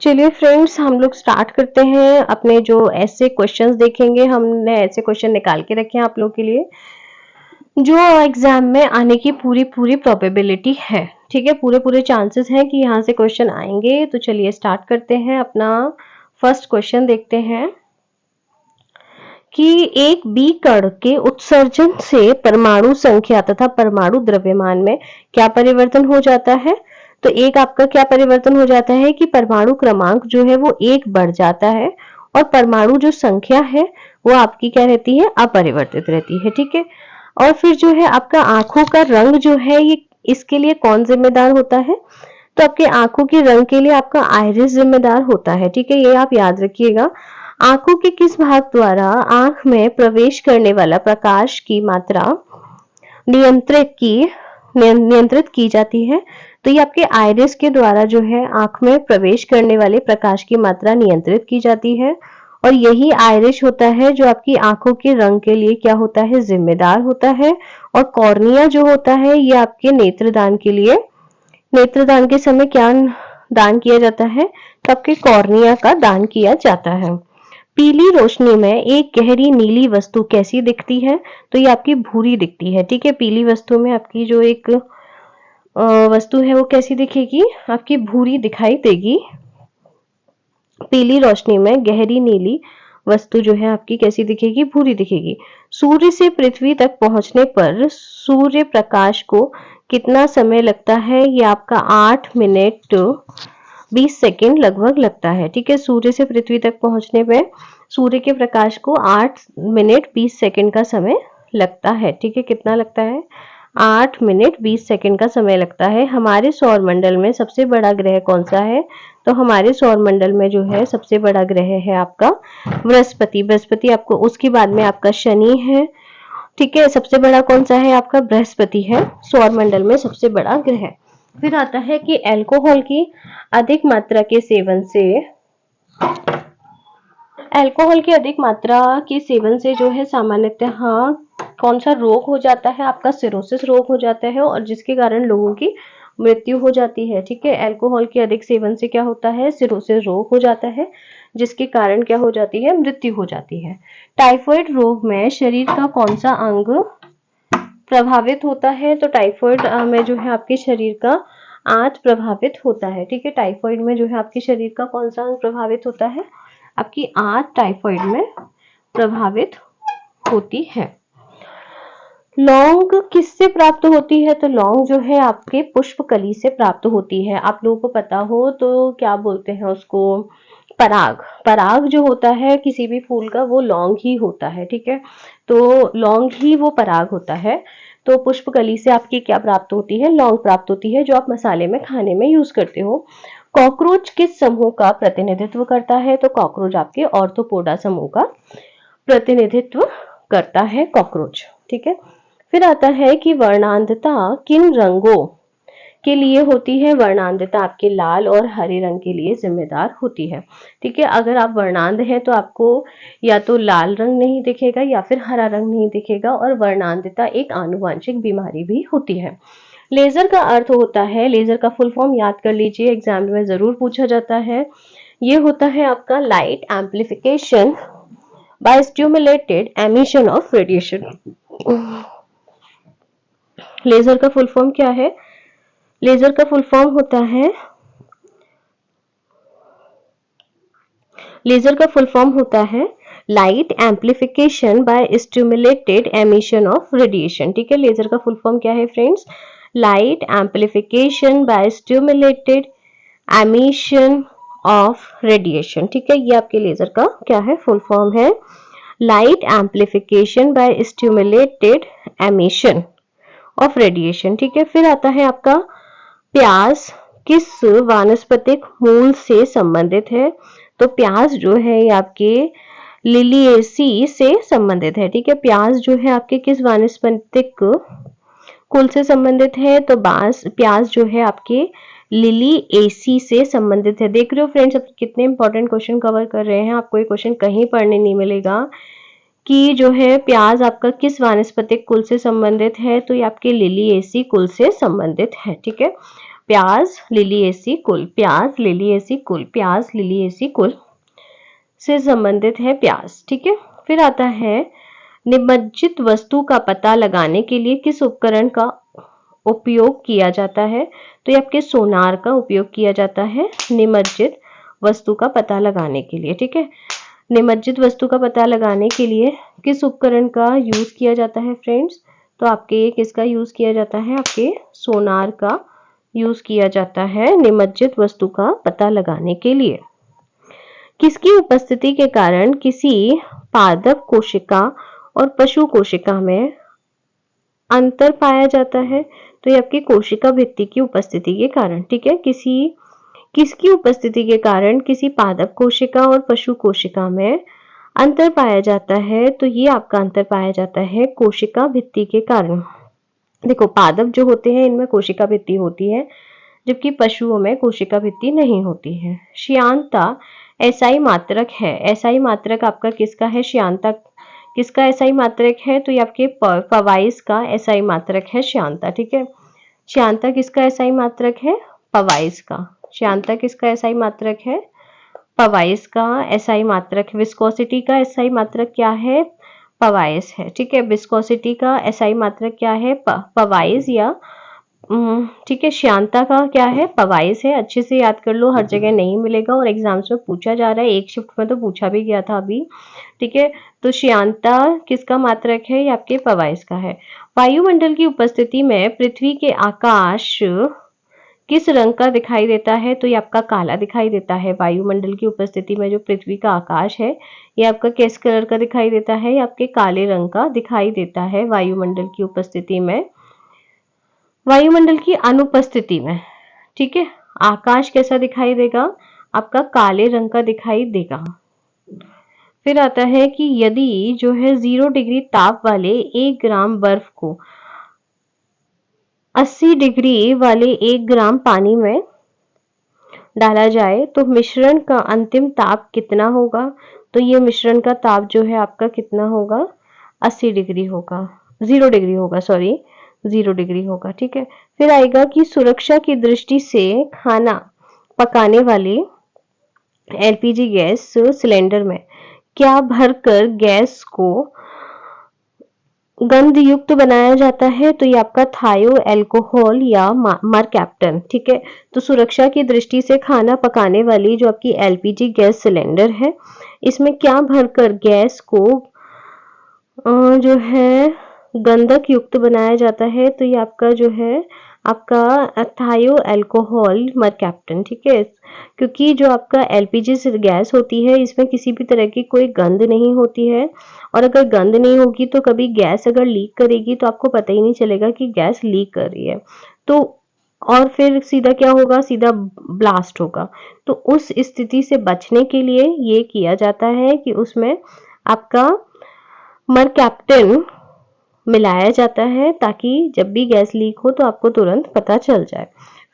चलिए फ्रेंड्स, हम लोग स्टार्ट करते हैं। अपने जो ऐसे क्वेश्चंस देखेंगे, हमने ऐसे क्वेश्चन निकाल के रखे हैं आप लोग के लिए, जो एग्जाम में आने की पूरी पूरी प्रोबेबिलिटी है। ठीक है, पूरे पूरे चांसेस हैं कि यहाँ से क्वेश्चन आएंगे। तो चलिए स्टार्ट करते हैं। अपना फर्स्ट क्वेश्चन देखते हैं कि एक बी कण के उत्सर्जन से परमाणु संख्या तथा परमाणु द्रव्यमान में क्या परिवर्तन हो जाता है। तो एक आपका क्या परिवर्तन हो जाता है कि परमाणु क्रमांक जो है वो एक बढ़ जाता है और परमाणु जो संख्या है वो आपकी क्या रहती है, अपरिवर्तित रहती है। ठीक है, और फिर जो है आपका आंखों का रंग जो है ये इसके लिए कौन जिम्मेदार होता है। तो आपके आंखों के रंग के लिए आपका आइरिस जिम्मेदार होता है। ठीक है, ये आप याद रखिएगा। आंखों के किस भाग द्वारा आंख में प्रवेश करने वाला प्रकाश की मात्रा नियंत्रित की जाती है। तो ये आपके आइरिस के द्वारा जो है आंख में प्रवेश करने वाले प्रकाश की मात्रा नियंत्रित की जाती है। और यही आइरिस होता है जो आपकी आंखों के रंग के लिए क्या होता है, जिम्मेदार होता है। और कॉर्निया जो होता है ये आपके नेत्रदान के लिए, नेत्रदान के समय क्या दान किया जाता है, तो आपके कॉर्निया का दान किया जाता है। पीली रोशनी में एक गहरी नीली वस्तु कैसी दिखती है। तो ये आपकी भूरी दिखती है। ठीक है, पीली वस्तु में आपकी जो एक वस्तु है वो कैसी दिखेगी, आपकी भूरी दिखाई देगी। पीली रोशनी में गहरी नीली वस्तु जो है आपकी कैसी दिखेगी, भूरी दिखेगी। सूर्य से पृथ्वी तक पहुंचने पर सूर्य प्रकाश को कितना समय लगता है, ये आपका 8 मिनट 20 सेकेंड लगभग लगता है। ठीक है, सूर्य से पृथ्वी तक पहुंचने में सूर्य के प्रकाश को 8 मिनट 20 सेकेंड का समय लगता है। ठीक है, कितना लगता है, 8 मिनट 20 सेकेंड का समय लगता है। हमारे सौर मंडल में सबसे बड़ा ग्रह कौन सा है। तो हमारे सौर मंडल में जो है सबसे बड़ा ग्रह है आपका बृहस्पति। बृहस्पति आपको, उसके बाद में आपका शनि है। ठीक है, सबसे बड़ा कौन सा है, आपका बृहस्पति है सौर मंडल में सबसे बड़ा ग्रह। फिर आता है कि अल्कोहल की अधिक मात्रा के सेवन से, अल्कोहल की अधिक मात्रा के सेवन से जो है सामान्यतः कौन सा रोग हो जाता है, आपका सिरोसिस रोग हो जाता है, और जिसके कारण लोगों की मृत्यु हो जाती है। ठीक है, अल्कोहल के अधिक सेवन से क्या होता है, सिरोसिस रोग हो जाता है, जिसके कारण क्या हो जाती है, मृत्यु हो जाती है। टाइफाइड रोग में शरीर का कौन सा अंग प्रभावित होता है। तो टाइफाइड में जो है आपके शरीर का आंत प्रभावित होता है। ठीक है, टाइफाइड में जो है आपके शरीर का कौन सा अंग प्रभावित होता है, आपकी आंत टाइफाइड में प्रभावित होती है। लौंग किससे प्राप्त होती है। तो लौंग जो है आपके पुष्पकली से प्राप्त होती है। आप लोगों को पता हो तो क्या बोलते हैं उसको, पराग। पराग जो होता है किसी भी फूल का वो लौंग ही होता है। ठीक है, तो लौंग ही वो पराग होता है। तो पुष्पकली से आपकी क्या प्राप्त होती है, लौंग प्राप्त होती है, जो आप मसाले में खाने में यूज करते हो। कॉकरोच किस समूह का प्रतिनिधित्व करता है। तो कॉकरोच आपके ऑर्थोपोडा समूह का प्रतिनिधित्व करता है कॉकरोच। ठीक है, फिर आता है कि वर्णांधता किन रंगों के लिए होती है। वर्णांधता आपके लाल और हरे रंग के लिए जिम्मेदार होती है। ठीक है, अगर आप वर्णांध हैं तो आपको या तो लाल रंग नहीं दिखेगा या फिर हरा रंग नहीं दिखेगा। और वर्णांधता एक आनुवांशिक बीमारी भी होती है। लेजर का अर्थ होता है, लेजर का फुल फॉर्म याद कर लीजिए, एग्जाम में जरूर पूछा जाता है। ये होता है आपका light amplification by stimulated emission of radiation. Laser का फुल फॉर्म क्या है, लेजर का फुल फॉर्म होता है, लेजर का फुल फॉर्म होता है light amplification by stimulated emission of radiation. ठीक है, लेजर का फुल फॉर्म क्या है friends, light amplification by stimulated emission of radiation. ठीक है, ये आपके लेजर का क्या है, फुल फॉर्म है, light amplification by stimulated emission of radiation. ठीक है, फिर आता है आपका प्याज किस वानस्पतिक मूल से संबंधित है। तो प्याज जो है ये आपके लिलिएसी से संबंधित है। ठीक है, प्याज जो है आपके किस वानस्पतिक कुल से संबंधित है। तो प्याज जो है आपके लिलिएसी से संबंधित है। देख रहे हो फ्रेंड्स, अब कितने इंपॉर्टेंट क्वेश्चन कवर कर रहे हैं। आपको ये क्वेश्चन कहीं पढ़ने नहीं मिलेगा कि जो है प्याज आपका किस वानस्पतिक कुल से संबंधित है। तो ये आपके लिलिएसी कुल से संबंधित है। ठीक है, प्याज लिलिएसी कुल, प्याज लिलिएसी कुल, प्याज लिलिएसी कुल से संबंधित है प्याज। ठीक है। फिर आता है निमज्जित वस्तु का पता लगाने के लिए किस उपकरण का उपयोग किया जाता है? तो ये आपके सोनार का उपयोग किया जाता है निमज्जित वस्तु का पता लगाने के लिए। ठीक है। निमज्जित वस्तु का पता लगाने के लिए किस उपकरण का यूज किया जाता है फ्रेंड्स? तो आपके किसका यूज किया जाता है? आपके सोनार का यूज किया जाता है निमज्जित वस्तु का पता लगाने के लिए। किसकी उपस्थिति के कारण किसी पादप कोशिका और पशु कोशिका में अंतर पाया जाता है? तो ये आपकी कोशिका भित्ति की उपस्थिति के कारण। ठीक है। किसकी उपस्थिति के कारण किसी पादप कोशिका और पशु कोशिका में अंतर पाया जाता है? तो ये आपका अंतर पाया जाता है कोशिका भित्ति के कारण। देखो, पादप जो होते हैं इनमें कोशिका भित्ति होती है, जबकि पशुओं में कोशिका भित्ति नहीं होती है। श्यानता एसआई मात्रक है। एसआई मात्रक आपका किसका है? श्यानता किसका एसआई मात्रक है? तो ये आपके पवाइस का एसआई मात्रक है श्यानता। ठीक है। श्यानता किसका एसआई मात्रक है? पवाइस का। श्यानता किसका एसआई मात्रक है? पवाइस का एसआई मात्रक। विस्कोसिटी का एसआई मात्रक क्या है? पवाइस है। ठीक है। विस्कोसिटी का एसआई मात्रक क्या है? पवाइस या ठीक है। श्यानता का क्या है? पवाइस है। अच्छे से याद कर लो, हर जगह नहीं मिलेगा और एग्जाम्स में पूछा जा रहा है। एक शिफ्ट में तो पूछा भी गया था अभी। ठीक है। तो श्यानता किसका मात्रक है? ये आपके पवाइस का है। वायुमंडल की उपस्थिति में पृथ्वी के आकाश किस रंग का दिखाई देता है? तो ये आपका काला दिखाई देता है। वायुमंडल की उपस्थिति में जो पृथ्वी का आकाश है ये आपका किस कलर का दिखाई देता है? ये आपके काले रंग का दिखाई देता है वायुमंडल की उपस्थिति में। वायुमंडल की अनुपस्थिति में, ठीक है, आकाश कैसा दिखाई देगा? आपका काले रंग का दिखाई देगा। फिर आता है कि यदि जो है 0 डिग्री ताप वाले 1 ग्राम बर्फ को 80 डिग्री वाले 1 ग्राम पानी में डाला जाए तो मिश्रण का अंतिम ताप कितना होगा? तो ये मिश्रण का ताप जो है आपका कितना होगा? 80 डिग्री होगा, 0 डिग्री होगा, सॉरी 0 डिग्री होगा। ठीक है। फिर आएगा कि सुरक्षा की दृष्टि से खाना पकाने वाले एलपीजी गैस सिलेंडर में क्या भरकर गैस को गंध युक्त बनाया जाता है? तो ये आपका थायो एल्कोहल या मरकैप्टन। ठीक है। तो सुरक्षा की दृष्टि से खाना पकाने वाली जो आपकी एलपीजी गैस सिलेंडर है इसमें क्या भरकर गैस को जो है गंधक युक्त बनाया जाता है? तो ये आपका जो है आपका थायो एल्कोहल मरकैप्टन। ठीक है। क्योंकि जो आपका एलपीजी गैस होती है इसमें किसी भी तरह की कोई गंध नहीं होती है, और अगर गंध नहीं होगी तो कभी गैस अगर लीक करेगी तो आपको पता ही नहीं चलेगा कि गैस लीक कर रही है। तो और फिर सीधा क्या होगा? सीधा ब्लास्ट होगा। तो उस स्थिति से बचने के लिए ये किया जाता है कि उसमें आपका मरकैप्टन मिलाया जाता है ताकि जब भी गैस लीक हो तो आपको तुरंत पता चल जाए।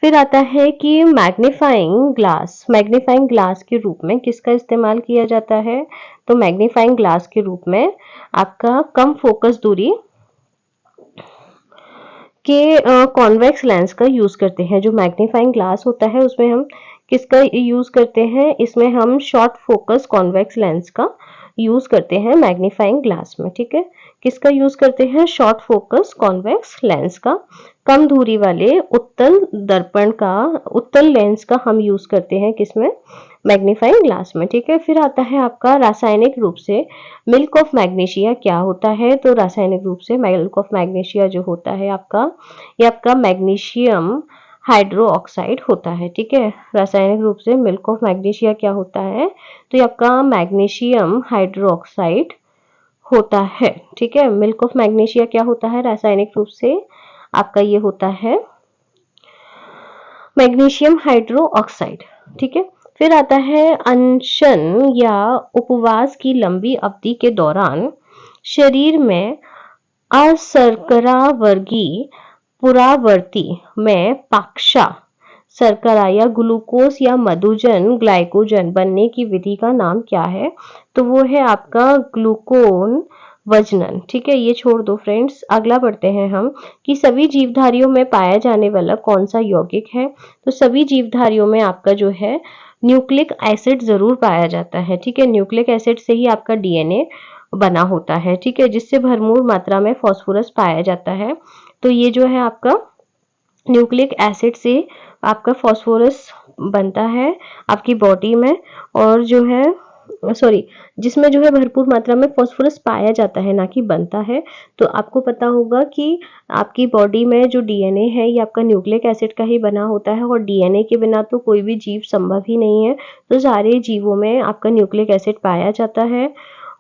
फिर आता है कि मैग्नीफाइंग ग्लास के रूप में किसका इस्तेमाल किया जाता है? तो मैग्नीफाइंग ग्लास के रूप में आपका कम फोकस दूरी के कॉन्वेक्स लेंस का यूज करते हैं। जो मैग्नीफाइंग ग्लास होता है उसमें हम किसका यूज करते हैं? इसमें हम शॉर्ट फोकस कॉन्वेक्स लेंस का यूज करते हैं मैग्नीफाइंग ग्लास में। ठीक है। किसका यूज करते हैं? शॉर्ट फोकस कॉन्वेक्स लेंस का। कम दूरी वाले उत्तल लेंस का हम यूज करते हैं किसमें? मैग्नीफाइंग ग्लास में। ठीक है। फिर आता है आपका रासायनिक रूप से मिल्क ऑफ मैग्नीशिया क्या होता है? तो रासायनिक रूप से मिल्क ऑफ मैग्नीशिया जो होता है आपका, ये आपका मैग्नीशियम हाइड्रो ऑक्साइड होता है। ठीक है। रासायनिक रूप से मिल्क ऑफ मैग्नीशिया क्या होता है? तो ये आपका मैग्नीशियम हाइड्रो ऑक्साइड होता है। ठीक है। मिल्क ऑफ मैग्नीशिया क्या होता है रासायनिक रूप से? आपका ये होता है मैग्नीशियम हाइड्रो ऑक्साइड। ठीक है। फिर आता है अनशन या उपवास की लंबी अवधि के दौरान शरीर में अशर्करा वर्गीय पुरावर्ती में पाक्षा शर्करा या ग्लूकोज या मधुजन ग्लाइकोजन बनने की विधि का नाम क्या है? तो वो है आपका वजनन। ठीक है, ये छोड़ दो फ्रेंड्स, अगला बढ़ते हैं हम कि सभी जीवधारियों में पाया जाने वाला कौन सा यौगिक है। तो सभी जीवधारियों में आपका जो है न्यूक्लिक एसिड जरूर पाया जाता है। ठीक है, न्यूक्लिक एसिड से ही आपका डीएनए बना होता है। ठीक है, जिससे भरपूर मात्रा में फास्फोरस पाया जाता है। तो ये जो है आपका न्यूक्लिक एसिड से आपका फास्फोरस बनता है आपकी बॉडी में, और जो है सॉरी, जिसमें जो है भरपूर मात्रा में फास्फोरस पाया जाता है, ना कि बनता है। तो आपको पता होगा कि आपकी बॉडी में जो डीएनए है ये आपका न्यूक्लिक एसिड का ही बना होता है, और डीएनए के बिना तो कोई भी जीव संभव ही नहीं है। तो सारे जीवों में आपका न्यूक्लिक एसिड पाया जाता है।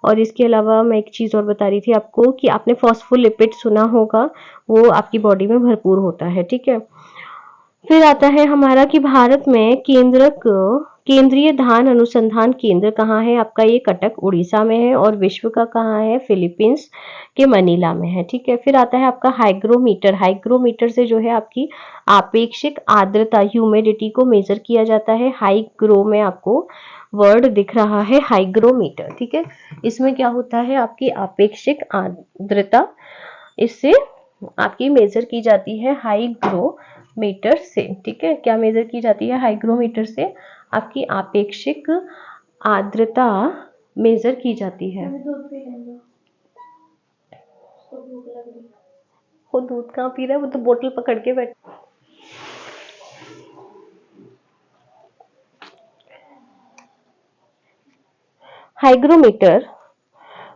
और इसके अलावा मैं एक चीज और बता रही थी आपको कि आपने फॉस्फोलिपिड सुना होगा, वो आपकी बॉडी में भरपूर होता है। ठीक है, फिर आता है हमारा कि भारत में केंद्रीय धान अनुसंधान केंद्र कहाँ है। आपका ये कटक उड़ीसा में है, और विश्व का कहाँ है, फिलीपींस के मनीला में है। ठीक है, फिर आता है आपका हाइग्रोमीटर। हाइग्रोमीटर से जो है आपकी आपेक्षिक आर्द्रता ह्यूमिडिटी को मेजर किया जाता है। हाइग्रो में आपको वर्ड दिख रहा है हाइग्रोमीटर। ठीक है, इसमें क्या होता है, आपकी आपेक्षिक आर्द्रता इससे आपकी मेजर की जाती है हाइग्रोमीटर से। ठीक है, क्या मेजर की जाती है हाइग्रोमीटर से, आपकी आपेक्षिक आर्द्रता मेजर की जाती है। वो दूध कहाँ पी रहा है, वो तो बोतल पकड़ के बैठ। हाइग्रोमीटर,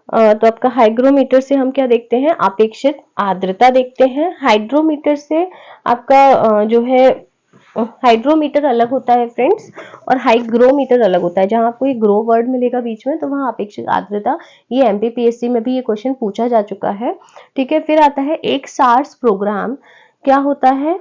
तो आपका हाइग्रोमीटर से हम क्या देखते हैं, अपेक्षित आर्द्रता देखते हैं। हाइड्रोमीटर से आपका जो है हाइड्रोमीटर अलग होता है फ्रेंड्स, और हाइग्रोमीटर अलग होता है। जहां आपको ये ग्रो वर्ड मिलेगा बीच में, तो वहां अपेक्षित आर्द्रता, ये एमपीपीएससी में भी ये क्वेश्चन पूछा जा चुका है। ठीक है, फिर आता है एक सार्स प्रोग्राम क्या होता है,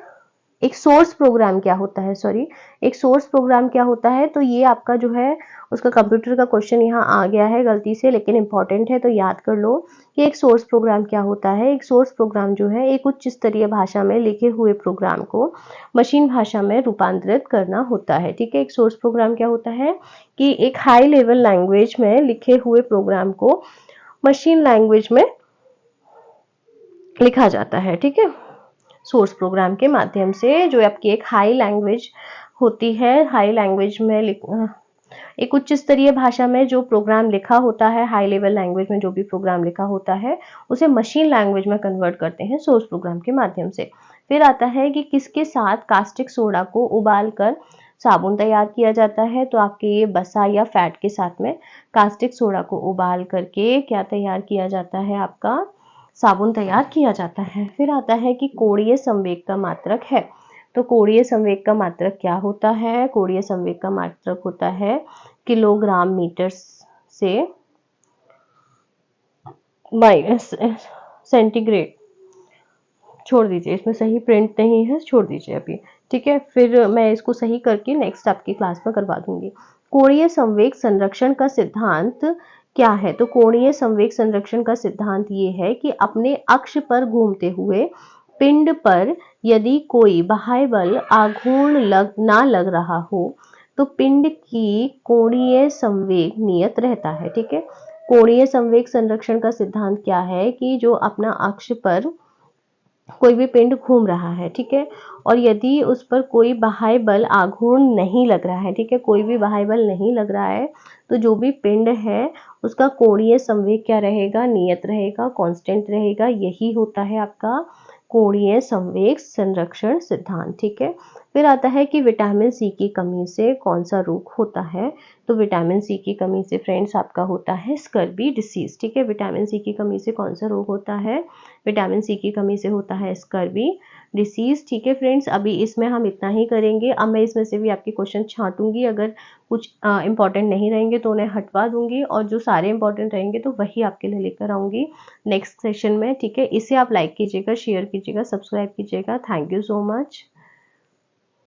एक सोर्स प्रोग्राम क्या होता है, सॉरी, एक सोर्स प्रोग्राम क्या होता है। तो ये आपका जो है उसका कंप्यूटर का क्वेश्चन यहाँ आ गया है गलती से, लेकिन इंपॉर्टेंट है तो याद कर लो कि एक सोर्स प्रोग्राम क्या होता है। एक सोर्स प्रोग्राम जो है एक उच्च स्तरीय भाषा में लिखे हुए प्रोग्राम को मशीन भाषा में रूपांतरित करना होता है। ठीक है, एक सोर्स प्रोग्राम क्या होता है कि एक हाई लेवल लैंग्वेज में लिखे हुए प्रोग्राम को मशीन लैंग्वेज में लिखा जाता है। ठीक है, सोर्स प्रोग्राम के माध्यम से जो आपकी एक हाई लैंग्वेज होती है, हाई लैंग्वेज में एक उच्च स्तरीय भाषा में जो प्रोग्राम लिखा होता है, हाई लेवल लैंग्वेज में जो भी प्रोग्राम लिखा होता है, उसे मशीन लैंग्वेज में कन्वर्ट करते हैं सोर्स प्रोग्राम के माध्यम से। फिर आता है कि किसके साथ कास्टिक सोडा को उबाल कर साबुन तैयार किया जाता है। तो आपके ये बसा या फैट के साथ में कास्टिक सोडा को उबाल करके क्या तैयार किया जाता है, आपका साबुन तैयार किया जाता है। फिर आता है कि कोणीय संवेग का मात्रक है। तो कोणीय संवेग का मात्रक क्या होता है, कोणीय संवेग का मात्रक होता है किलोग्राम मीटर से सेंटीग्रेड। छोड़ दीजिए, इसमें सही प्रिंट नहीं है, छोड़ दीजिए अभी। ठीक है, फिर मैं इसको सही करके नेक्स्ट आपकी क्लास में करवा दूंगी। कोणीय संवेग संरक्षण का सिद्धांत क्या है। तो कोणीय संवेग संरक्षण का सिद्धांत ये है कि अपने अक्ष पर घूमते हुए पिंड पर यदि कोई बाह्य बल आघूर्ण ना लग रहा हो तो पिंड की कोणीय संवेग नियत रहता है। ठीक है, कोणीय संवेग संरक्षण का सिद्धांत क्या है कि जो अपना अक्ष पर कोई भी पिंड घूम रहा है, ठीक है, और यदि उस पर कोई बाह्य बल आघूर्ण नहीं लग रहा है, ठीक है, कोई भी बाह्य बल नहीं लग रहा है, तो जो भी पिंड है उसका कोणीय संवेग क्या रहेगा, नियत रहेगा, कांस्टेंट रहेगा। यही होता है आपका कोणीय संवेग संरक्षण सिद्धांत। ठीक है, फिर आता है कि विटामिन सी की कमी से कौन सा रोग होता है। तो विटामिन सी की कमी से फ्रेंड्स आपका होता है स्कर्बी डिसीज। ठीक है, विटामिन सी की कमी से कौन सा रोग होता है, विटामिन सी की कमी से होता है स्कर्बी डिसीज। ठीक है फ्रेंड्स, अभी इसमें हम इतना ही करेंगे। अब मैं इसमें से भी आपके क्वेश्चन छांटूंगी, अगर कुछ इंपॉर्टेंट नहीं रहेंगे तो उन्हें हटवा दूंगी, और जो सारे इंपॉर्टेंट रहेंगे तो वही आपके लिए लेकर आऊंगी नेक्स्ट सेशन में। ठीक है, इसे आप लाइक कीजिएगा, शेयर कीजिएगा, सब्सक्राइब कीजिएगा। Thank you so much.